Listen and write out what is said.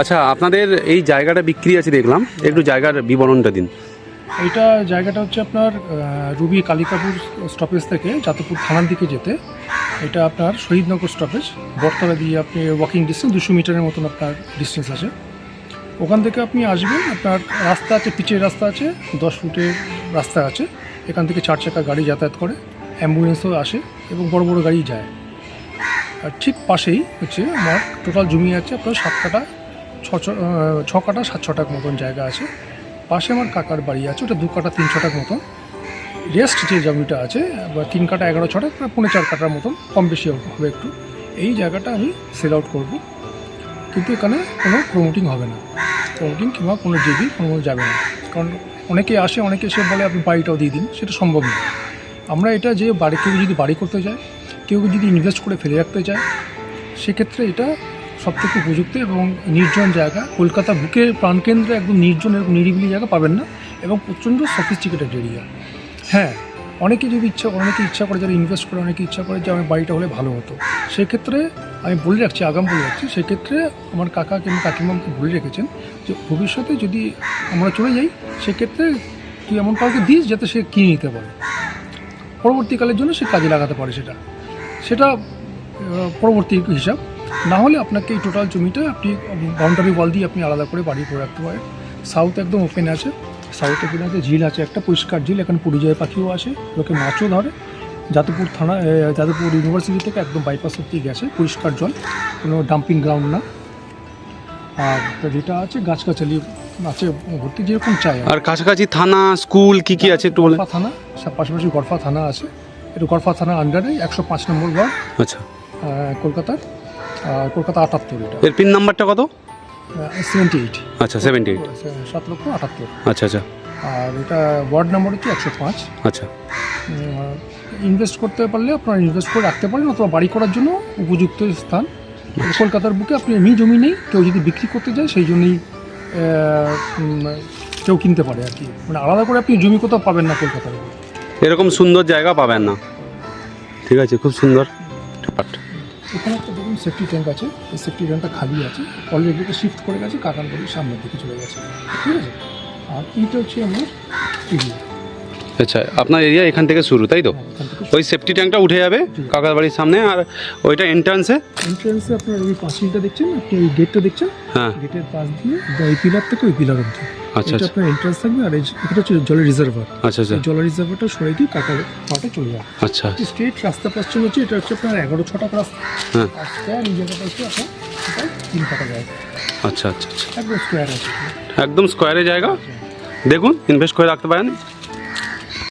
আচ্ছা, আপনাদের এই জায়গাটা বিক্রি আছে দেখলাম, একটু জায়গার বিবরণটা দিন। এইটা জায়গাটা হচ্ছে আপনার রুবি কালিকাপুর স্টপেজ থেকে যাদবপুর থানার দিকে যেতে। এটা আপনার শহীদনগর স্টপেজ, বটতলা দিয়ে আপনি ওয়াকিং ডিস্টেন্স 200 মিটারের মতন আপনার ডিস্টেন্স আছে। ওখান থেকে আপনি আসবেন, আপনার রাস্তা আছে, পিচের রাস্তা আছে, 10 ফুটের রাস্তা আছে। এখান থেকে 4 চাকা গাড়ি যাতায়াত করে, অ্যাম্বুলেন্সও আসে এবং বড় বড় গাড়ি যায়। আর ঠিক পাশেই হচ্ছে আমার টোটাল জমি আছে আপনার 7 কাঠা 6 কাঠা 7 ছটাক মতন জায়গা আছে। পাশে আমার কাকার বাড়ি আছে, ওটা 2 কাঠা 3 ছটাক মতন। রেস্ট যে জমিটা আছে 3 কাঠা 11 ছটাক, 4.5 কাঠার মতন, কম বেশি হবে একটু। এই জায়গাটা আমি সেল আউট করবো, কিন্তু এখানে কোনো প্রমোটিং হবে না। প্রমোটিং কিংবা কোনো জেবি কোনো যাবে না, কারণ অনেকে আসে, অনেকে এসে বলে আপনি বাড়িটাও দিয়ে দিন, সেটা সম্ভব না। আমরা এটা যে কেউ যদি বাড়ি করতে যায়, কেউ যদি ইনভেস্ট করে ফেলে রাখতে চায়, সেক্ষেত্রে এটা সবথেকে উপযুক্ত এবং নির্জন জায়গা। কলকাতা বুকের প্রাণকেন্দ্রে একদম নির্জন এবং নিরিবিলি জায়গা পাবেন না, এবং প্রচণ্ড সফিস্টিকেটেড এরিয়া। হ্যাঁ, অনেকে ইচ্ছা করে, যারা ইনভেস্ট করে, অনেকে ইচ্ছা করে যে আমার বাড়িটা হলে ভালো হতো। সেক্ষেত্রে আমি বলে রাখছি, বলে রাখছি, সেক্ষেত্রে আমার কাকা কিংবা কাকিমাকে বলে রেখেছেন যে ভবিষ্যতে যদি আমরা চলে যাই, সেক্ষেত্রে তুই এমন কাউকে দিস যাতে সে কিনে নিতে পারে, পরবর্তীকালের জন্য সে কাজে লাগাতে পারে। সেটা পরবর্তী হিসাব। না হলে আপনাকে এই টোটাল জমিটা আপনি বাউন্ডারি ওয়াল দিয়ে আপনি আলাদা করে বাড়ি করে রাখতে পারেন। সাউথ একদম ওপেন আছে, ঝিল আছে, একটা পরিষ্কার ঝিল, এখানে পরিযায়ী পাখিও আসে, লোকে মাছও ধরে। যাদবপুর থানা, যাদবপুর ইউনিভার্সিটি থেকে একদম বাইপাস অব্দি গেছে, পরিষ্কার জল, কোনো ডাম্পিং গ্রাউন্ড না। আর যেটা আছে গাছগাছালি আছে ভর্তি, যেরকম চাই। আর কাছাকাছি থানা, স্কুল কি কি আছে একটু বলেন। গড়ফা থানা, পাশাপাশি গড়ফা থানা আছে, একটু গড়ফা থানার আন্ডারে 105 নম্বর ওয়ার্ড, আচ্ছা, কলকাতা 78। এটা এর পিন নাম্বারটা কত? 78। আচ্ছা, 78। 7,78,000। আচ্ছা আচ্ছা আর এটা ওয়ার্ড নাম্বার হচ্ছে 105। আচ্ছা। ইনভেস্ট করতে পারলে আপনারা ইনভেস্ট করে রাখতে পারেন, অথবা বাড়ি করার জন্য উপযুক্ত স্থান। কলকাতার বুকে আপনি এমনি জমি নেই, কেউ যদি বিক্রি করতে যায় সেই জন্যই কেউ কিনতে পারে আর কি। মানে আলাদা করে আপনি জমি কোথাও পাবেন না কলকাতার বুকে, এরকম সুন্দর জায়গা পাবেন না। ঠিক আছে, খুব সুন্দর। এখানে একটা দেখুন সেফটি ট্যাঙ্ক আছে, এই সেফটি ট্যাঙ্কটা খালি আছে, অলরেডি এটা শিফট করে গেছে, কাকার বাড়ির সামনের দিকে চলে গেছে। ঠিক আছে, আর এইটা হচ্ছে আমার এরিয়া। আচ্ছা, আপনার এরিয়া এখান থেকে শুরু, তাই তো? ওই সেফটি ট্যাঙ্কটা উঠে যাবে কাকার বাড়ির সামনে, আর ওইটা এন্ট্রান্সে আপনার ওই পাঁচিলটা দেখছেন, আপনি ওই গেটটা দেখছেন, হ্যাঁ, গেটের পাশ দিয়ে এই পিলার থেকে ওই পিলার অবধি আচ্ছা এটা আপনার এন্ট্রান্স থাকবে। আর এটা হচ্ছে জলের রিজার্ভার। আচ্ছা আচ্ছা জলের রিজার্ভারটা সরে দিয়ে কাকার পাটে চলে যাবে। আচ্ছা, স্ট্রেট রাস্তা পাচ্ছেন হচ্ছে, এটা হচ্ছে আপনার 11 ছটাক রাস্তা। হ্যাঁ, স্কোয়ার এই জায়গাটা হচ্ছে আপনার 3 কাঠা জায়গা, আচ্ছা আচ্ছা আচ্ছা, একদম স্কোয়ার আছে, একদম স্কোয়ারে জায়গা। দেখুন, ইনভেস্ট করে রাখতে পারেন।